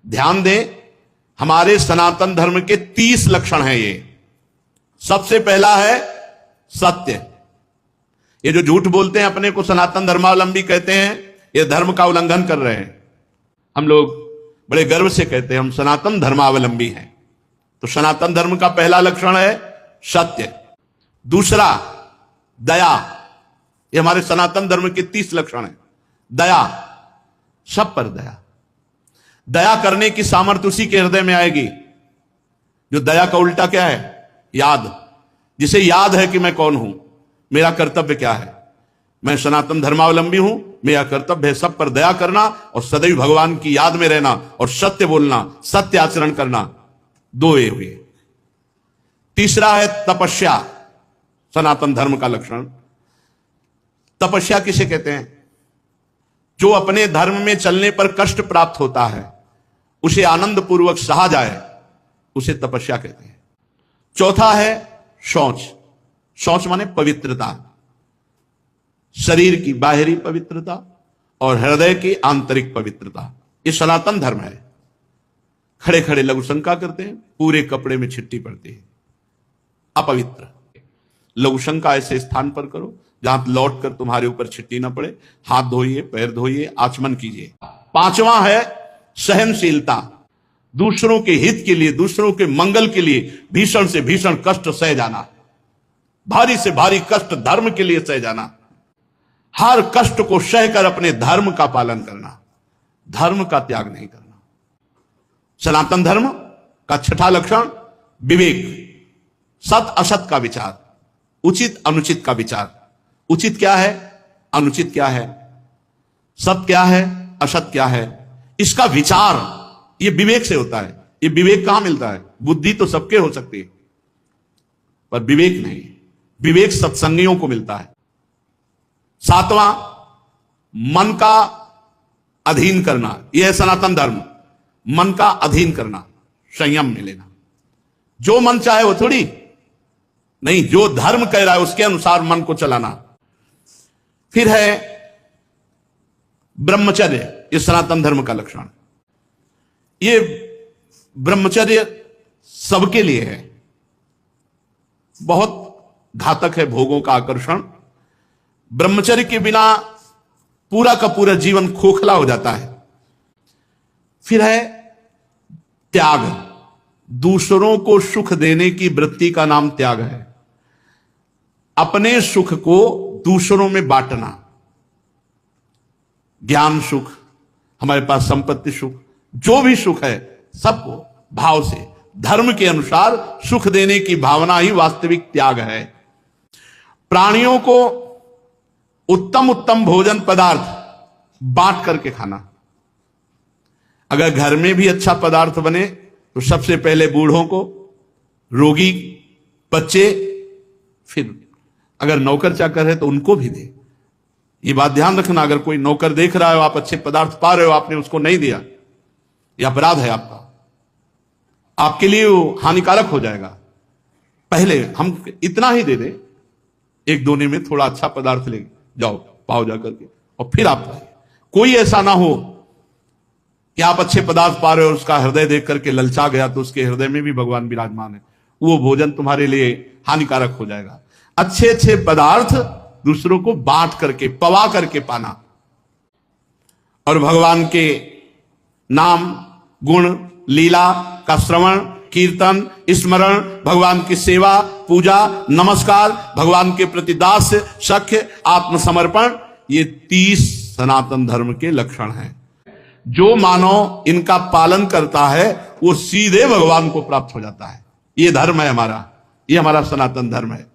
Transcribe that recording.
ध्यान दें, हमारे सनातन धर्म के 30 लक्षण हैं ये। सबसे पहला है सत्य। ये जो झूठ बोलते हैं, अपने को सनातन धर्मावलंबी कहते हैं, ये धर्म का उल्लंघन कर रहे हैं। हम लोग बड़े गर्व से कहते हैं हम सनातन धर्मावलंबी हैं। तो सनातन धर्म का पहला लक्षण है सत्य। दूसरा दया। ये हमारे सनातन धर्म के 30 लक्षण हैं। दया, सब पर दया। दया करने की सामर्थ्य उसी के हृदय में आएगी जो दया का उल्टा क्या है? याद। जिसे याद है कि मैं कौन हूं, मेरा कर्तव्य क्या है, मैं सनातन धर्मावलंबी हूं, मेरा कर्तव्य है सब पर दया करना और सदैव भगवान की याद में रहना और सत्य बोलना, सत्य आचरण करना। दो ये हुए। तीसरा है तपस्या, सनातन धर्म का लक्षण। तपस्या किसे कहते हैं? जो अपने धर्म में चलने पर कष्ट प्राप्त होता है उसे आनंद पूर्वक सहा जाए, उसे तपस्या कहते हैं। चौथा है शौच। शौच माने पवित्रता, शरीर की बाहरी पवित्रता और हृदय की आंतरिक पवित्रता। ये सनातन धर्म है। खड़े खड़े लघु शंका करते हैं, पूरे कपड़े में छिट्टी पड़ती है, अपवित्र। लघु शंका ऐसे स्थान पर करो जहां लौट कर तुम्हारे ऊपर छिट्टी ना पड़े। हाथ धोइए, पैर धोइए, आचमन कीजिए। पांचवा है सहनशीलता। दूसरों के हित के लिए, दूसरों के मंगल के लिए भीषण से भीषण कष्ट सह जाना, भारी से भारी कष्ट धर्म के लिए सह जाना, हर कष्ट को सहकर अपने धर्म का पालन करना, धर्म का त्याग नहीं करना। सनातन धर्म का छठा लक्षण विवेक। सत असत का विचार, उचित अनुचित का विचार। उचित क्या है, अनुचित क्या है, सत्य क्या है, असत क्या है, इसका विचार ये विवेक से होता है। ये विवेक कहां मिलता है? बुद्धि तो सबके हो सकती है पर विवेक नहीं। विवेक सत्संगियों को मिलता है। सातवां मन का अधीन करना। यह है सनातन धर्म, मन का अधीन करना, संयम में लेना। जो मन चाहे वो थोड़ी नहीं, जो धर्म कह रहा है उसके अनुसार मन को चलाना। फिर है ब्रह्मचर्य। ये सनातन धर्म का लक्षण। ये ब्रह्मचर्य सबके लिए है। बहुत घातक है भोगों का आकर्षण। ब्रह्मचर्य के बिना पूरा का पूरा जीवन खोखला हो जाता है। फिर है त्याग। दूसरों को सुख देने की वृत्ति का नाम त्याग है। अपने सुख को दूसरों में बांटना। ज्ञान सुख, हमारे पास संपत्ति सुख, जो भी सुख है सबको भाव से धर्म के अनुसार सुख देने की भावना ही वास्तविक त्याग है। प्राणियों को उत्तम उत्तम भोजन पदार्थ बांट करके खाना। अगर घर में भी अच्छा पदार्थ बने तो सबसे पहले बूढ़ों को, रोगी, बच्चे, फिर अगर नौकर चाकर है तो उनको भी दे। ये बात ध्यान रखना, अगर कोई नौकर देख रहा है, आप अच्छे पदार्थ पा रहे हो, आपने उसको नहीं दिया, यह अपराध है आपका, आपके लिए वो हानिकारक हो जाएगा। पहले हम इतना ही दे दे, एक दोने में थोड़ा अच्छा पदार्थ ले जाओ, पाओ जाकर के, और फिर आप पाइए। कोई ऐसा ना हो कि आप अच्छे पदार्थ पा रहे हो, उसका हृदय देख करके ललचा गया तो उसके हृदय में भी भगवान विराजमान है, वो भोजन तुम्हारे लिए हानिकारक हो जाएगा। अच्छे अच्छे पदार्थ दूसरों को बांट करके, पवा करके पाना, और भगवान के नाम, गुण, लीला का श्रवण, कीर्तन, स्मरण, भगवान की सेवा, पूजा, नमस्कार, भगवान के प्रति दास्य, सख्य, आत्मसमर्पण, ये 30 सनातन धर्म के लक्षण हैं। जो मानव इनका पालन करता है वो सीधे भगवान को प्राप्त हो जाता है। ये धर्म है हमारा, ये हमारा सनातन धर्म है।